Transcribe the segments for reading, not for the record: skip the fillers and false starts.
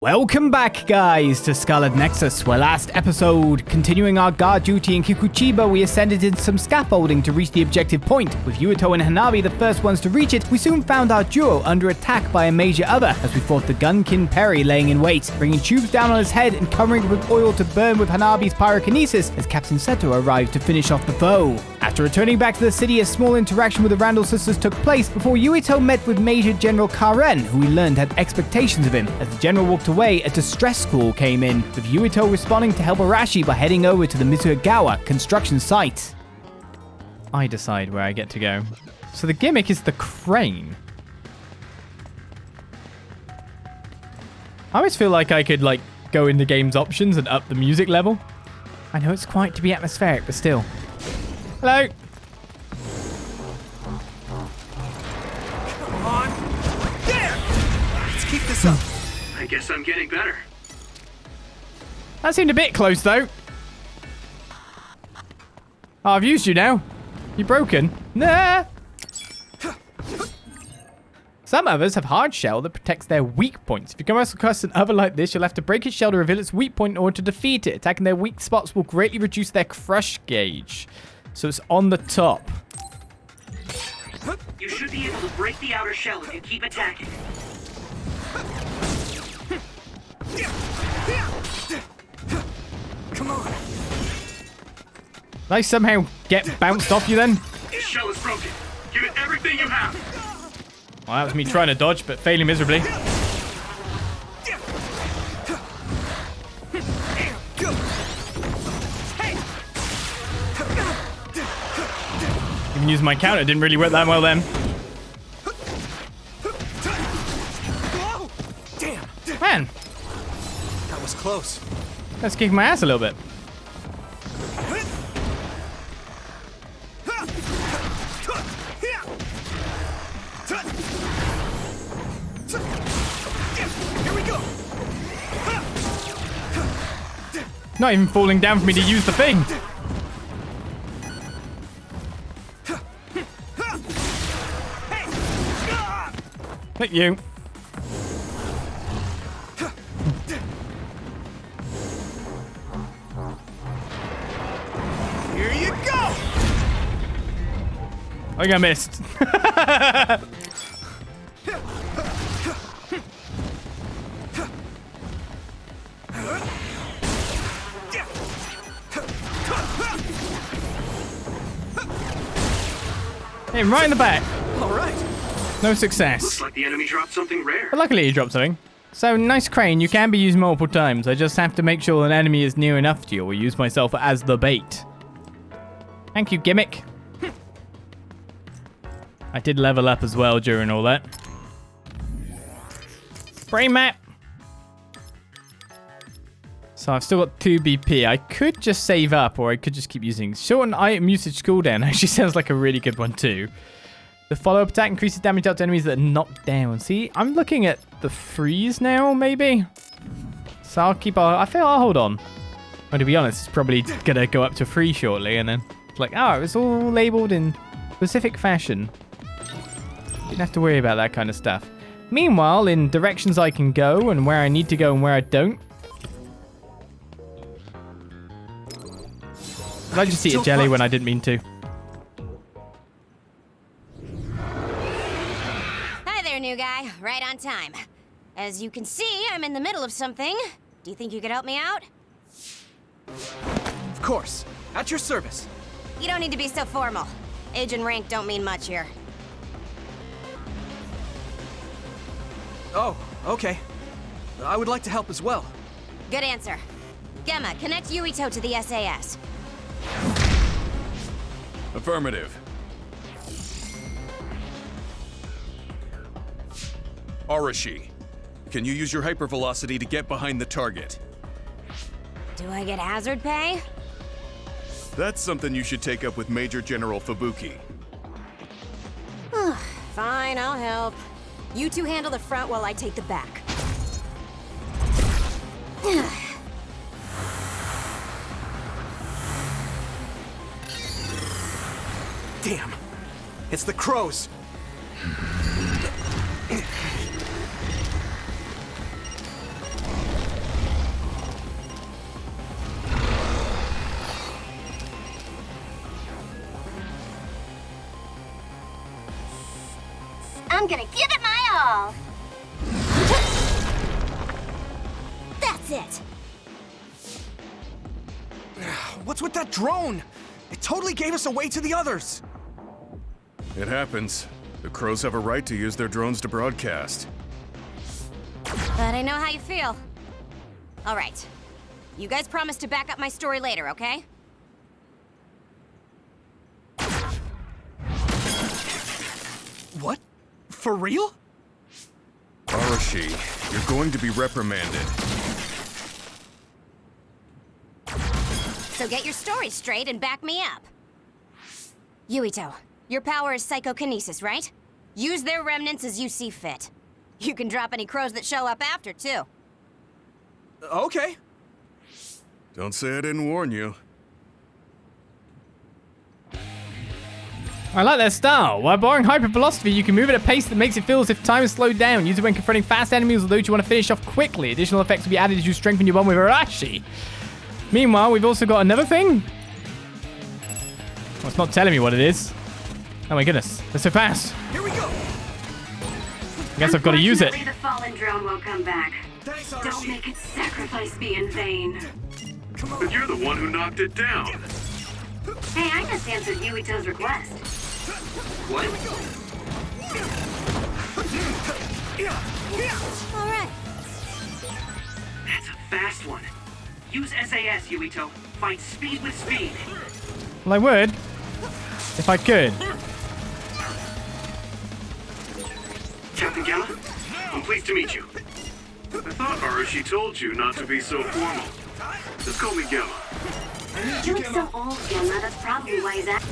Welcome back, guys, to Scarlet Nexus, where last episode, continuing our guard duty in Kikuchiba, we ascended in some scaffolding to reach the objective point. With Yuito and Hanabi the first ones to reach it, we soon found our duo under attack by a major other, as we fought the gunkin Perry laying in wait, bringing tubes down on his head and covering it with oil to burn with Hanabi's pyrokinesis, as Captain Seto arrived to finish off the foe. After returning back to the city, a small interaction with the Randall sisters took place before Yuito met with Major General Karen, who we learned had expectations of him. As the general walked away, a distress call came in, with Yuito responding to help Arashi by heading over to the Mizuhagawa construction site. I decide where I get to go. So the gimmick is the crane. I always feel like I could, go in the game's options and up the music level. I know it's quite to be atmospheric, but still. Hello. Come on. There! Let's keep this up. I guess I'm getting better. That seemed a bit close, though. Oh, I've used you now. You broken? Nah. Some others have hard shell that protects their weak points. If you come across an other like this, you'll have to break its shell to reveal its weak point in order to defeat it. Attacking their weak spots will greatly reduce their crush gauge. So it's on the top. You should be able to break the outer shell if you keep attacking. Come on. Did I somehow get bounced off you then? This shell is broken. Give it everything you have. Well, that was me trying to dodge, but failing miserably. Even using my counter didn't really work that well then. Damn. Man, That was close. that's kicking my ass a little bit. Here we go. Not even falling down for me to use the thing. Thank you. Here you go. I think I missed. Hey, right in the back. All right. No success. Looks like the enemy dropped something rare. But luckily he dropped something. So, nice crane, you can be used multiple times. I just have to make sure an enemy is near enough to you or use myself as the bait. Thank you, gimmick. I did level up as well during all that. Brain map. So I've still got 2 BP. I could just save up, or I could just keep using. Shorten item usage cooldown actually sounds like a really good one too. The follow-up attack increases damage out to enemies that are knocked down. See, I'm looking at the freeze now, maybe? So I'll keep on. I feel I'll hold on. Well, to be honest, it's probably going to go up to 3 shortly, and then it's like, oh, it's all labeled in specific fashion. Didn't have to worry about that kind of stuff. Meanwhile, in directions I can go, and where I need to go and where I don't. Did I just eat a jelly when I didn't mean to? Hi there, new guy. Right on time. As you can see, I'm in the middle of something. Do you think you could help me out? Of course. At your service. You don't need to be so formal. Age and rank don't mean much here. Oh, okay. I would like to help as well. Good answer. Gemma, connect Yuito to the SAS. Affirmative. Arashi, can you use your hypervelocity to get behind the target? Do I get hazard pay? That's something you should take up with Major General Fubuki. Fine, I'll help. You two handle the front while I take the back. Damn. It's the crows. gonna give it my all. That's it. What's with that drone? It totally gave us away to the others. It happens. The crows have a right to use their drones to broadcast. But I know how you feel. All right. You guys promise to back up my story later, okay? What? For real? Arashi, you're going to be reprimanded. So get your story straight and back me up. Yuito, your power is psychokinesis, right? Use their remnants as you see fit. You can drop any crows that show up after, too. Okay. Don't say I didn't warn you. I like their style. While borrowing hypervelocity, you can move at a pace that makes it feel as if time is slowed down. Use it when confronting fast enemies or those you want to finish off quickly. Additional effects will be added as you strengthen your bond with Arashi. Meanwhile, we've also got another thing. Well, it's not telling me what it is. Oh my goodness, they're so fast. Here we go. I guess I've got to use it. The fallen drone won't come back. Thanks, Don't Arashi. make its sacrifice be in vain. Come on. But you're the one who knocked it down. Hey, I just answered Yuito's request. What? All right. That's a fast one. Use SAS, Yuito. Fight speed with speed. Well, I would, if I could. Captain Gemma, I'm pleased to meet you. I thought Arashi told you not to be so formal. Just call me Gemma. You look so old, Gemma. That's probably why he's at.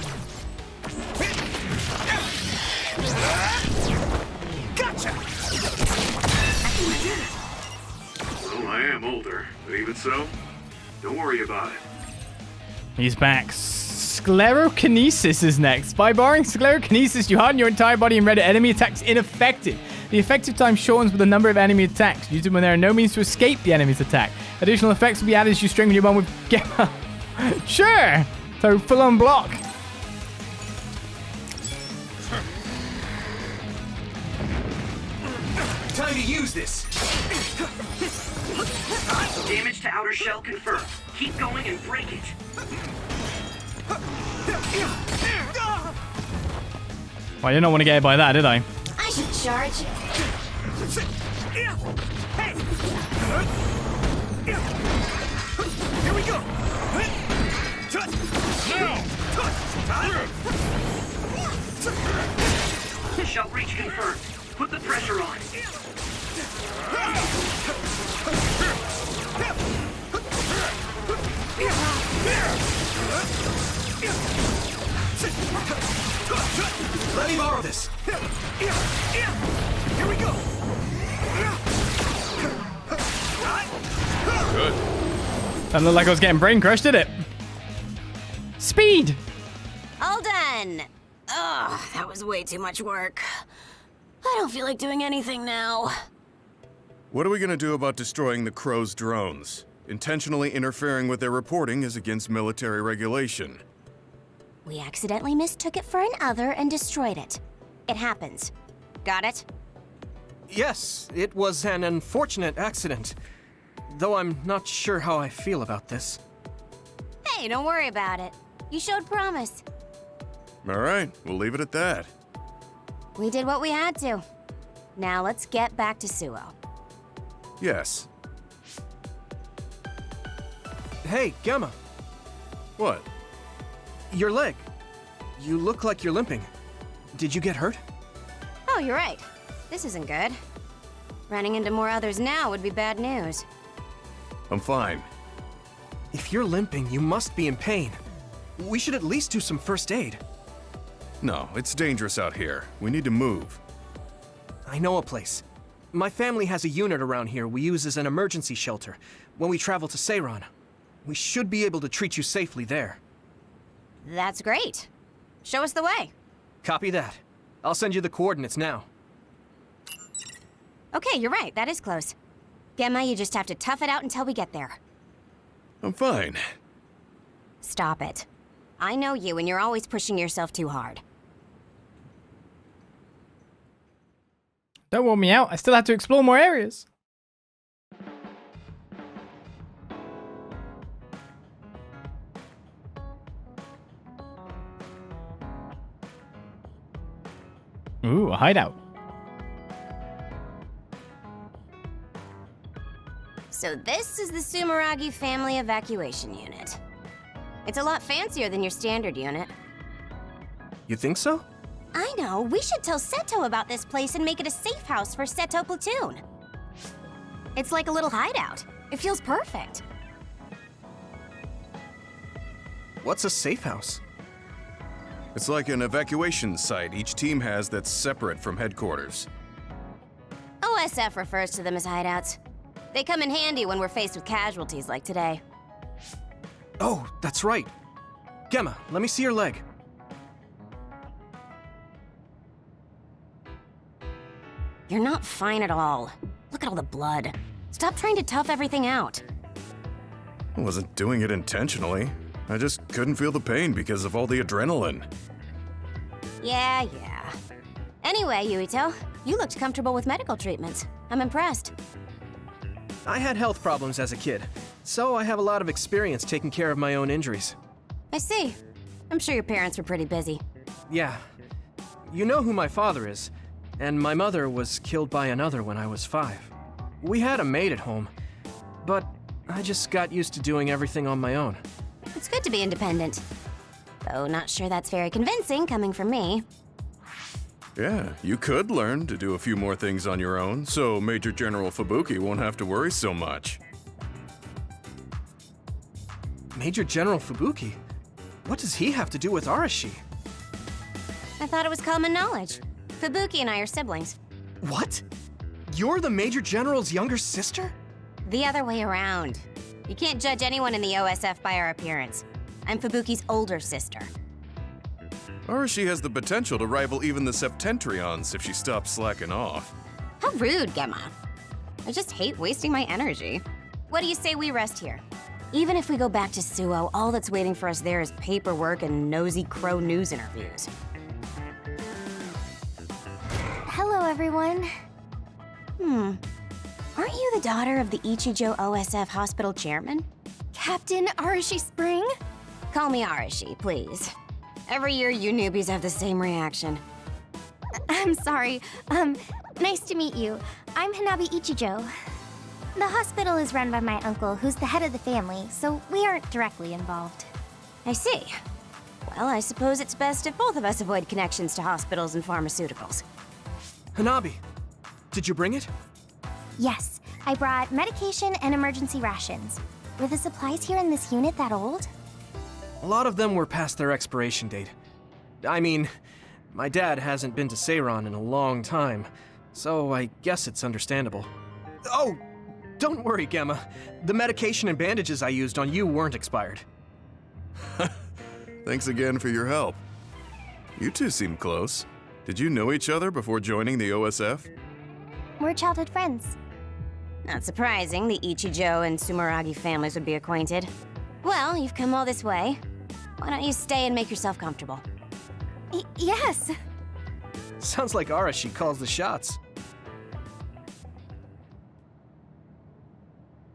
Gotcha! Well, I am older, but even so, don't worry about it. He's back. Sclerokinesis is next. By borrowing Sclerokinesis, you harden your entire body and render enemy attacks ineffective. The effective time shortens with the number of enemy attacks. Use it when there are no means to escape the enemy's attack. Additional effects will be added as you strengthen your bond with Gemma. Sure! So full on block. Time to use this. Damage to outer shell confirmed. Keep going and break it. Well, I did not want to get hit by that, did I? I should charge. Hey! Here we go. Shell breach confirmed. Put the pressure on. Let me borrow this. Here we go. Good. That looked like I was getting brain crushed, did it? Speed! All done. Ugh, that was way too much work. I don't feel like doing anything now. What are we gonna do about destroying the Crow's drones? Intentionally interfering with their reporting is against military regulation. We accidentally mistook it for an other and destroyed it. It happens. Got it? Yes, it was an unfortunate accident. Though I'm not sure how I feel about this. Hey, don't worry about it. You showed promise. All right, we'll leave it at that. We did what we had to. Now let's get back to Suo. Yes. Hey, Gemma. What? Your leg. You look like you're limping. Did you get hurt? Oh, you're right. This isn't good. Running into more others now would be bad news. I'm fine. If you're limping, you must be in pain. We should at least do some first aid. No, it's dangerous out here. We need to move. I know a place. My family has a unit around here we use as an emergency shelter when we travel to Seiran. We should be able to treat you safely there. That's great. Show us the way. Copy that. I'll send you the coordinates now. Okay, you're right. That is close. Gemma, you just have to tough it out until we get there. I'm fine. Stop it. I know you, and you're always pushing yourself too hard. Don't warn me out. I still have to explore more areas. Ooh, a hideout. So this is the Sumeragi family evacuation unit. It's a lot fancier than your standard unit. You think so? I know, we should tell Seto about this place and make it a safe house for Seto Platoon. It's like a little hideout. It feels perfect. What's a safe house? It's like an evacuation site each team has that's separate from headquarters. OSF refers to them as hideouts. They come in handy when we're faced with casualties like today. Oh, that's right. Gemma, let me see your leg. You're not fine at all. Look at all the blood. Stop trying to tough everything out. I wasn't doing it intentionally. I just couldn't feel the pain because of all the adrenaline. Yeah. Anyway, Yuito, you looked comfortable with medical treatments. I'm impressed. I had health problems as a kid, so I have a lot of experience taking care of my own injuries. I see. I'm sure your parents were pretty busy. Yeah. You know who my father is, and my mother was killed by another when I was 5. We had a maid at home, but I just got used to doing everything on my own. It's good to be independent. Though not sure that's very convincing coming from me. Yeah, you could learn to do a few more things on your own, so Major General Fubuki won't have to worry so much. Major General Fubuki? What does he have to do with Arashi? I thought it was common knowledge. Fubuki and I are siblings. What? You're the Major General's younger sister? The other way around. You can't judge anyone in the OSF by our appearance. I'm Fubuki's older sister. Arashi has the potential to rival even the Septentrions if she stops slacking off. How rude, Gemma. I just hate wasting my energy. What do you say we rest here? Even if we go back to Suo, all that's waiting for us there is paperwork and nosy crow news interviews. Hello, everyone. Aren't you the daughter of the Ichijo OSF hospital chairman? Captain Arashi Spring? Call me Arashi, please. Every year, you newbies have the same reaction. I'm sorry. Nice to meet you. I'm Hanabi Ichijo. The hospital is run by my uncle, who's the head of the family, so we aren't directly involved. I see. Well, I suppose it's best if both of us avoid connections to hospitals and pharmaceuticals. Hanabi, did you bring it? Yes, I brought medication and emergency rations. Were the supplies here in this unit that old? A lot of them were past their expiration date. I mean, my dad hasn't been to Seiran in a long time, so I guess it's understandable. Oh, don't worry, Gemma. The medication and bandages I used on you weren't expired. Thanks again for your help. You two seem close. Did you know each other before joining the OSF? We're childhood friends. Not surprising the Ichijo and Sumeragi families would be acquainted. Well, you've come all this way. Why don't you stay and make yourself comfortable? Yes. Sounds like Arashi calls the shots.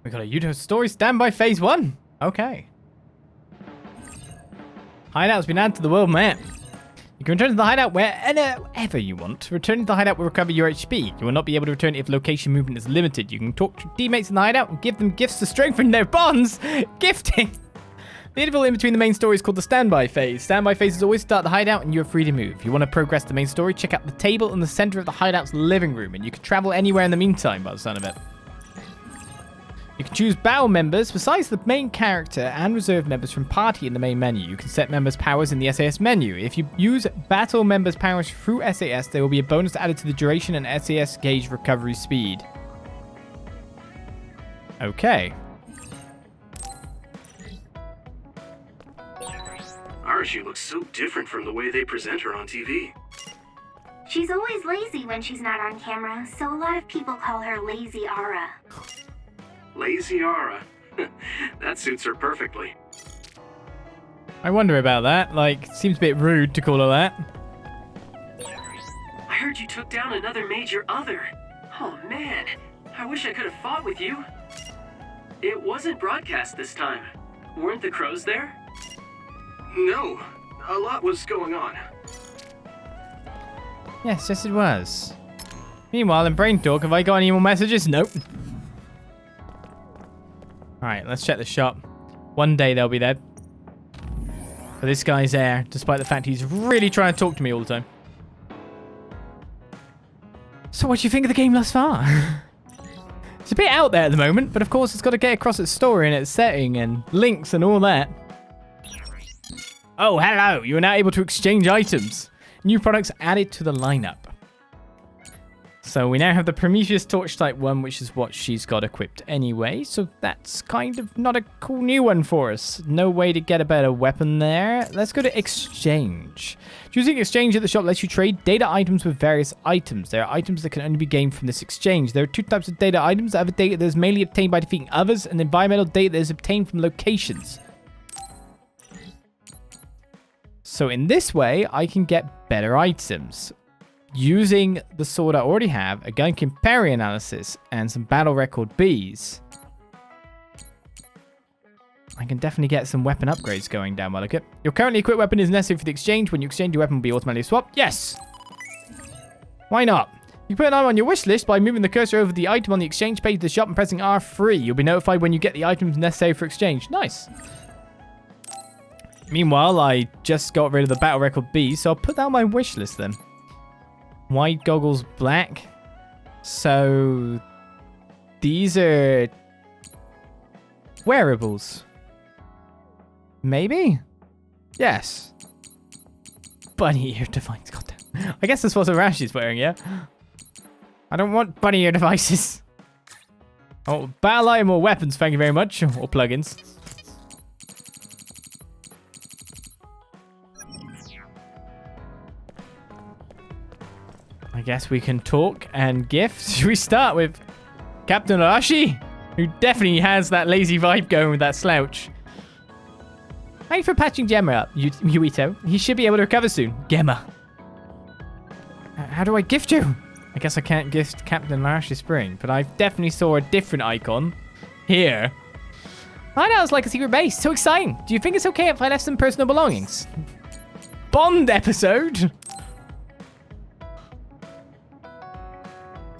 We got a Yuito story standby phase 1. Okay. Hideout's been added to the world map. You can return to the hideout wherever you want. Returning to the hideout will recover your HP. You will not be able to return if location movement is limited. You can talk to teammates in the hideout and give them gifts to strengthen their bonds. Gifting! The interval in between the main story is called the standby phase. Standby phases always start the hideout and you are free to move. If you want to progress the main story, check out the table in the center of the hideout's living room, and you can travel anywhere in the meantime by the sound of it. You can choose battle members besides the main character and reserve members from party in the main menu. You can set members' powers in the SAS menu. If you use battle members' powers through SAS, there will be a bonus added to the duration and SAS gauge recovery speed. Okay. Arashi looks so different from the way they present her on TV. She's always lazy when she's not on camera, so a lot of people call her Lazy Ara. Lazy Ara. That suits her perfectly. I wonder about that. Like, seems a bit rude to call her that. I heard heard you took down another major other. Oh man, I wish I could have fought with you. It wasn't broadcast this time. Weren't the crows there? No, a lot was going on. Yes, yes it was. Meanwhile, in Brain Talk, have I got any more messages? Nope. Alright, let's check the shop. One day they'll be there. But this guy's there, despite the fact he's really trying to talk to me all the time. So what do you think of the game thus far? It's a bit out there at the moment, but of course it's got to get across its story and its setting and links and all that. Oh, hello! You are now able to exchange items. New products added to the lineup. So we now have the Prometheus Torch Type 1, which is what she's got equipped anyway. So that's kind of not a cool new one for us. No way to get a better weapon there. Let's go to Exchange. Choosing Exchange at the shop lets you trade data items with various items. There are items that can only be gained from this exchange. There are two types of data items. Other data that is mainly obtained by defeating others, and environmental data that is obtained from locations. So in this way, I can get better items. Using the sword I already have, a gun parry analysis, and some battle record Bs, I can definitely get some weapon upgrades going down well. Okay. Your currently equipped weapon is necessary for the exchange. When you exchange, your weapon will be automatically swapped. Yes! Why not? You put an item on your wish list by moving the cursor over the item on the exchange page of the shop and pressing R3. You'll be notified when you get the items necessary for exchange. Nice. Meanwhile, I just got rid of the battle record B, so I'll put that on my wish list then. White goggles, black. So these are wearables. Maybe? Yes. Bunny ear device. Goddamn. I guess that's what Arashi's wearing, yeah? I don't want bunny ear devices. Oh, battle item or weapons, thank you very much. Or plugins. I guess we can talk and gift. Should we start with Captain Arashi? Who definitely has that lazy vibe going with that slouch. Thank you for patching Gemma up, Yuito. He should be able to recover soon. Gemma. How do I gift you? I guess I can't gift Captain Arashi Springs, but I definitely saw a different icon here. Hideout is like a secret base. So exciting. Do you think it's okay if I left some personal belongings? Bond episode?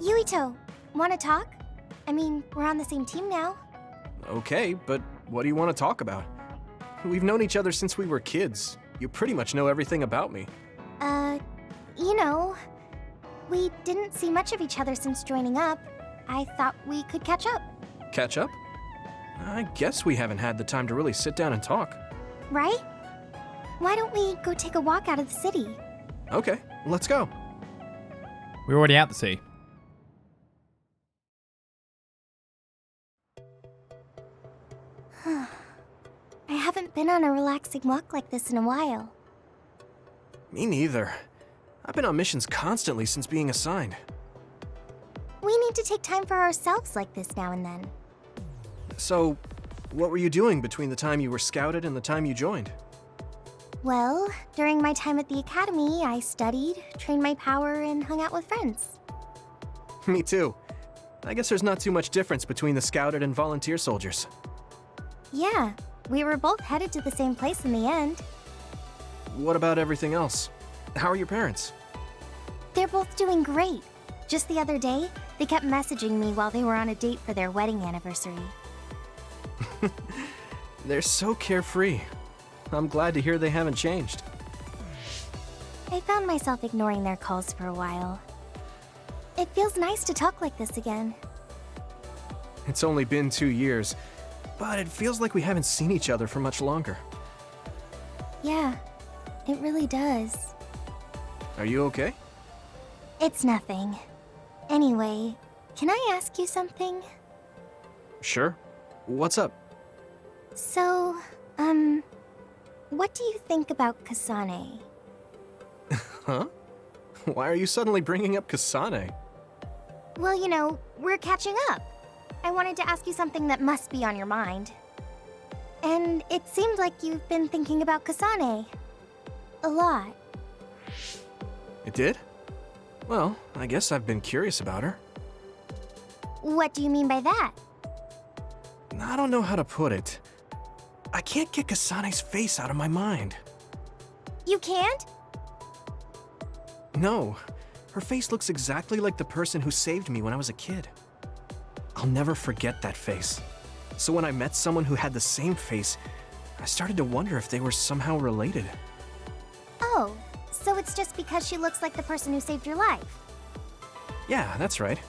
Yuito, wanna talk? I mean, we're on the same team now. Okay, but what do you want to talk about? We've known each other since we were kids. You pretty much know everything about me. You know, we didn't see much of each other since joining up. I thought we could catch up. Catch up? I guess we haven't had the time to really sit down and talk. Right? Why don't we go take a walk out of the city? Okay, let's go. We're already out the sea. I haven't been on a relaxing walk like this in a while. Me neither. I've been on missions constantly since being assigned. We need to take time for ourselves like this now and then. So, what were you doing between the time you were scouted and the time you joined? Well, during my time at the academy, I studied, trained my power, and hung out with friends. Me too. I guess there's not too much difference between the scouted and volunteer soldiers. Yeah, we were both headed to the same place in the end. What about everything else? How are your parents? They're both doing great. Just the other day, they kept messaging me while they were on a date for their wedding anniversary. They're so carefree. I'm glad to hear they haven't changed. I found myself ignoring their calls for a while. It feels nice to talk like this again. It's only been 2 years, but it feels like we haven't seen each other for much longer. Yeah, it really does. Are you okay? It's nothing. Anyway, can I ask you something? Sure. What's up? So, what do you think about Kasane? Huh? Why are you suddenly bringing up Kasane? Well, you know, we're catching up. I wanted to ask you something that must be on your mind. And it seemed like you've been thinking about Kasane. A lot. It did? Well, I guess I've been curious about her. What do you mean by that? I don't know how to put it. I can't get Kasane's face out of my mind. You can't? No, her face looks exactly like the person who saved me when I was a kid. I'll never forget that face. So when I met someone who had the same face, I started to wonder if they were somehow related. Oh, so it's just because she looks like the person who saved your life. Yeah, that's right.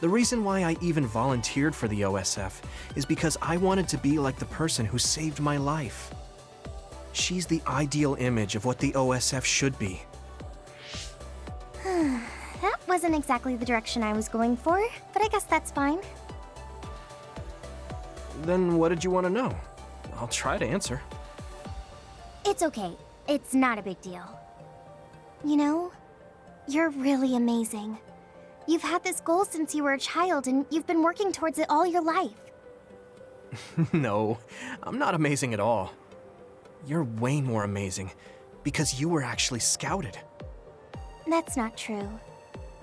The reason why I even volunteered for the OSF is because I wanted to be like the person who saved my life. She's the ideal image of what the OSF should be. That wasn't exactly the direction I was going for, but I guess that's fine. Then what did you want to know? I'll try to answer. It's okay. It's not a big deal. You know, you're really amazing. You've had this goal since you were a child, and you've been working towards it all your life. No, I'm not amazing at all. You're way more amazing, because you were actually scouted. That's not true.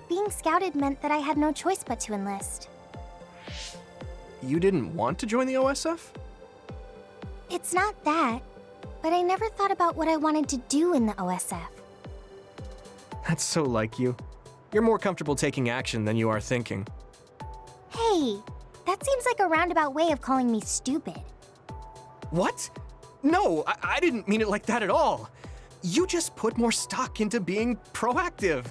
Being scouted meant that I had no choice but to enlist. You didn't want to join the OSF? It's not that, but I never thought about what I wanted to do in the OSF. That's so like you. You're more comfortable taking action than you are thinking. Hey, that seems like a roundabout way of calling me stupid. What? No, I didn't mean it like that at all. You just put more stock into being proactive.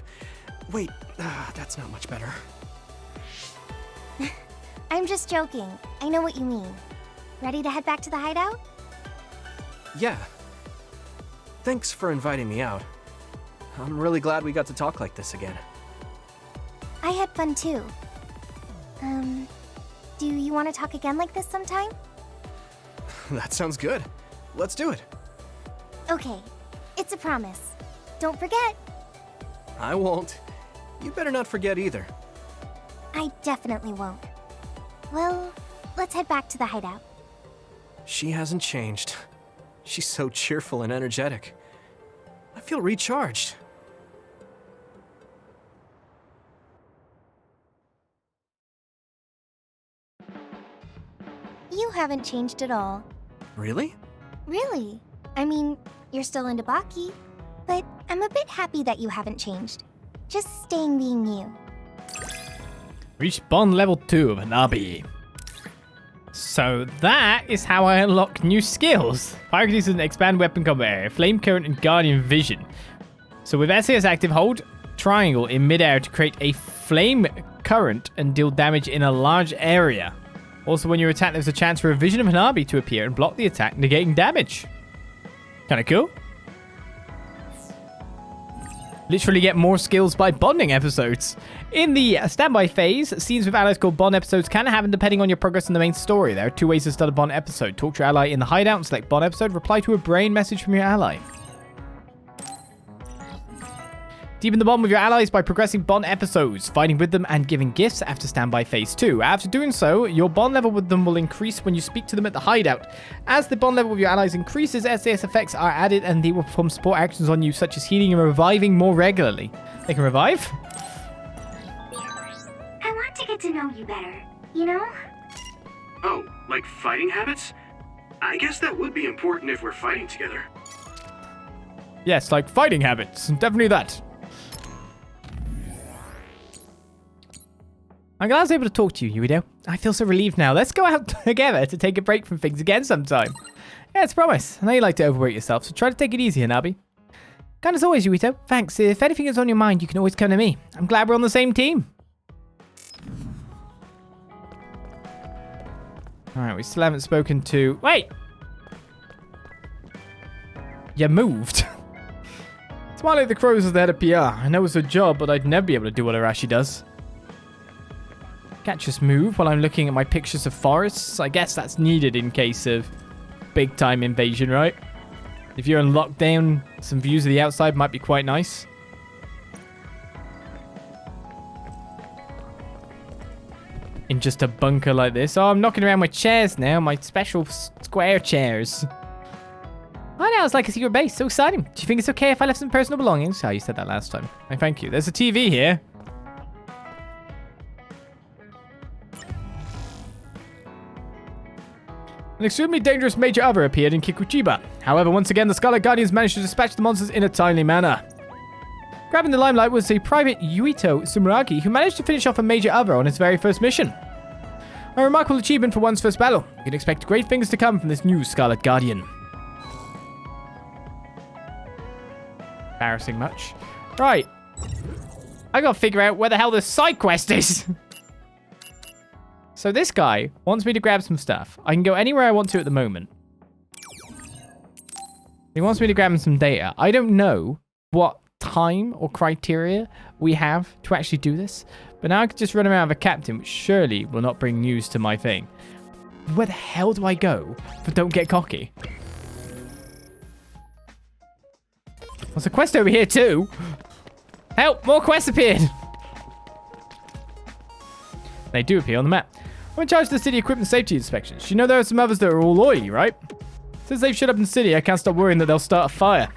Wait, that's not much better. I'm just joking. I know what you mean. Ready to head back to the hideout? Yeah. Thanks for inviting me out. I'm really glad we got to talk like this again. I had fun too. Do you want to talk again like this sometime? That sounds good. Let's do it. Okay, it's a promise. Don't forget. I won't. You better not forget either. I definitely won't. Well, let's head back to the hideout. She hasn't changed. She's so cheerful and energetic. I feel recharged. You haven't changed at all. Really? Really? I mean, you're still into Baki, but I'm a bit happy that you haven't changed. Just staying being you. Reach bond level 2 of Hanabi. So that is how I unlock new skills. Pyrokinesis, expand weapon combat area, flame current, and guardian vision. So with SAS active, hold triangle in midair to create a flame current and deal damage in a large area. Also, when you attack, there's a chance for a vision of Hanabi to appear and block the attack, negating damage. Kinda cool. Literally get more skills by bonding episodes. In the standby phase, scenes with allies called bond episodes can happen depending on your progress in the main story. There are 2 ways to start a bond episode. Talk to your ally in the hideout and select bond episode. Reply to a brain message from your ally. Deepen the bond with your allies by progressing bond episodes, fighting with them and giving gifts after standby phase 2. After doing so, your bond level with them will increase when you speak to them at the hideout. As the bond level with your allies increases, SAS effects are added and they will perform support actions on you, such as healing and reviving more regularly. They can revive? I want to get to know you better, you know? Oh, like fighting habits? I guess that would be important if we're fighting together. Yes, like fighting habits. Definitely that. I'm glad I was able to talk to you, Yuito. I feel so relieved now. Let's go out together to take a break from things again sometime. Yeah, it's a promise. I know you like to overwork yourself, so try to take it easy, Hanabi. Kind as always, Yuito. Thanks. If anything is on your mind, you can always come to me. I'm glad we're on the same team. Alright, we still haven't spoken to... Wait! You moved. Smiley the Crows is the head of PR. I know it's a job, but I'd never be able to do what Arashi does. Can't just move while I'm looking at my pictures of forests. I guess that's needed in case of big time invasion, right? If you're in lockdown, some views of the outside might be quite nice. In just a bunker like this. Oh, I'm knocking around my chairs now. My special square chairs. I know, it's like a secret base. So exciting. Do you think it's okay if I left some personal belongings? Oh, you said that last time. Oh, thank you. There's a TV here. An extremely dangerous major other appeared in Kikuchiba. However, once again, the Scarlet Guardians managed to dispatch the monsters in a timely manner. Grabbing the limelight was a private Yuito Sumeragi who managed to finish off a major other on his very first mission. A remarkable achievement for one's first battle. You can expect great things to come from this new Scarlet Guardian. Embarrassing much. Right. I gotta figure out where the hell this side quest is. So this guy wants me to grab some stuff. I can go anywhere I want to at the moment. He wants me to grab him some data. I don't know what time or criteria we have to actually do this. But now I can just run around with a captain, which surely will not bring news to my thing. Where the hell do I go for don't get cocky? There's a quest over here too. Help! More quests appeared! They do appear on the map. I'm in charge of the city equipment safety inspections. You know there are some others that are all oily, right? Since they've shut up in the city, I can't stop worrying that they'll start a fire.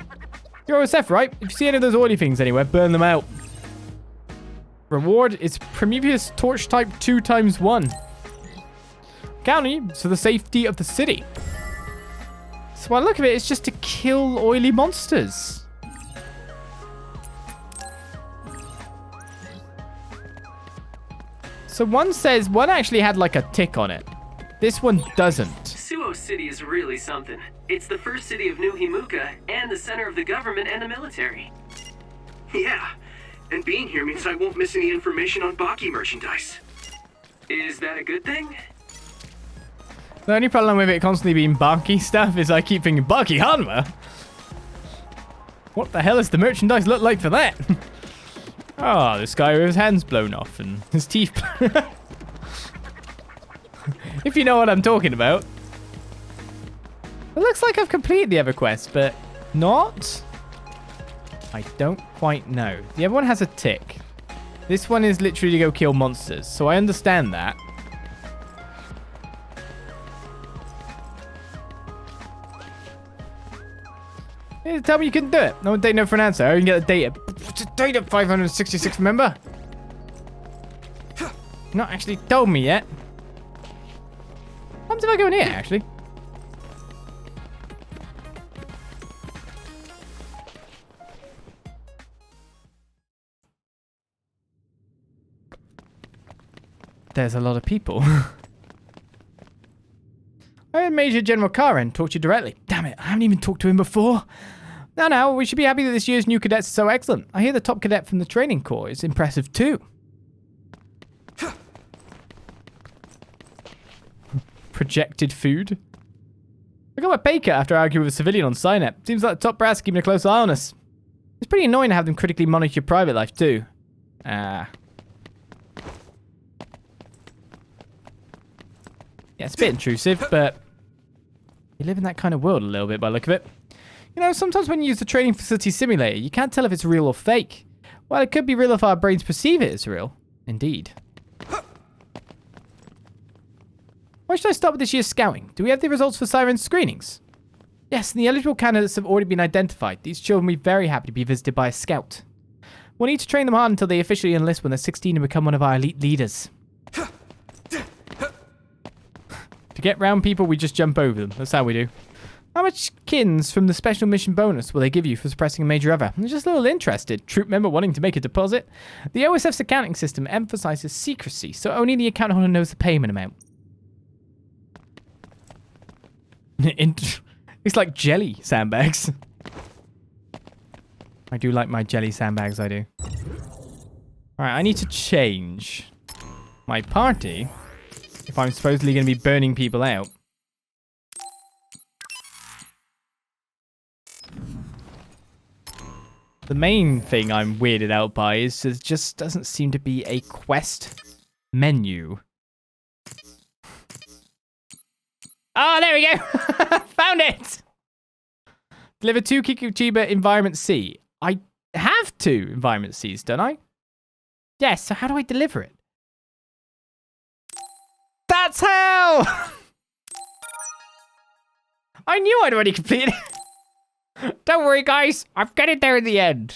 You're OSF, right? If you see any of those oily things anywhere, burn them out. Reward is Prometheus Torch Type 2 × 1. County, so the safety of the city. So by the look of it, it's just to kill oily monsters. So one says, one actually had like a tick on it. This one doesn't. Suo City is really something. It's the first city of New Himuka and the center of the government and the military. Yeah, and being here means I won't miss any information on Baki merchandise. Is that a good thing? The only problem with it constantly being Baki stuff is I keep thinking, Baki Hanma? What the hell does the merchandise look like for that? Oh, this guy with his hands blown off and his teeth. If you know what I'm talking about. It looks like I've completed the other quest, but not? I don't quite know. The other one has a tick. This one is literally to go kill monsters, so I understand that. Yeah, tell me you can do it. No one take no for an answer. I can get the data. Data 566, remember? Not actually told me yet. What happens if I go in here, actually? There's a lot of people. I heard Major General Karen talk to you directly. Damn it, I haven't even talked to him before. Now, we should be happy that this year's new cadets are so excellent. I hear the top cadet from the training corps is impressive too. Projected food. I got my pay cut after arguing with a civilian on Synap. Seems like the top brass are keeping a close eye on us. It's pretty annoying to have them critically monitor your private life too. Yeah, it's a bit intrusive, but you live in that kind of world a little bit by the look of it. You know, sometimes when you use the training facility simulator, you can't tell if it's real or fake. Well, it could be real if our brains perceive it as real. Indeed. Why should I start with this year's scouting? Do we have the results for Siren's screenings? Yes, and the eligible candidates have already been identified. These children will be very happy to be visited by a scout. We'll need to train them hard until they officially enlist when they're 16 and become one of our elite leaders. To get round people, we just jump over them. That's how we do. How much kins from the special mission bonus will they give you for suppressing a major other? I'm just a little interested. Troop member wanting to make a deposit? The OSF's accounting system emphasizes secrecy, so only the account holder knows the payment amount. It's like jelly sandbags. I do like my jelly sandbags, I do. Alright, I need to change my party if I'm supposedly going to be burning people out. The main thing I'm weirded out by is there just doesn't seem to be a quest menu. Oh, there we go! Found it! Deliver 2 Kikuchiba Environment C. I have 2 Environment Cs, don't I? Yes, so how do I deliver it? That's how! I knew I'd already completed it. Don't worry, guys. I've got it there in the end.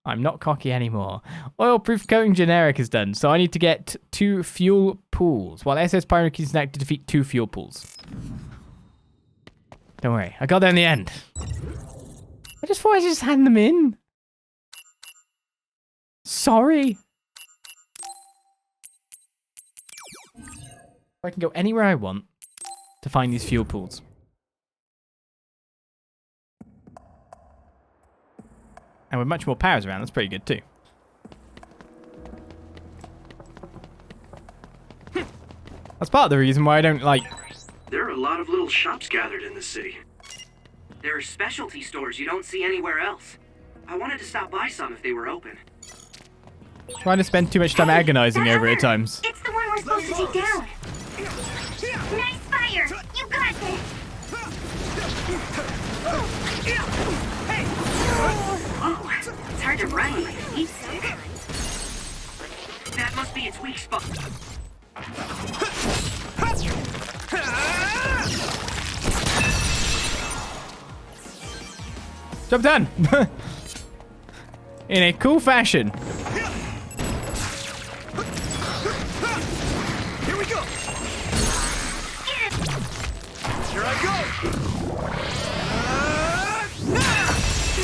I'm not cocky anymore. Oil-proof coating generic is done, so I need to get 2 fuel pools, while SS Pyramid is next to defeat 2 fuel pools. Don't worry, I got there in the end. I just thought I'd just hand them in. Sorry. I can go anywhere I want to find these fuel pools. And with much more powers around, that's pretty good too. That's part of the reason why I don't like... There are a lot of little shops gathered in this city. There are specialty stores you don't see anywhere else. I wanted to stop by some if they were open. Trying to spend too much time agonizing over it at times. It's the one we're supposed to take down. Nice fire! You got this! Oh, it's hard to run with heat sometimes. That must be its weak spot. Job done! In a cool fashion. Here we go! Here I go!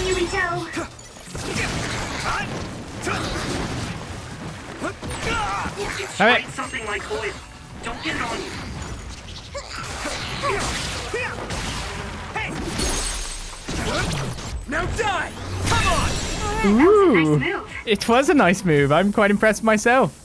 Yuito! It's Alright. like something like oil. Don't get it on you. Now die! Come on! Ooh, Nice move. it was a nice move. I'm quite impressed myself.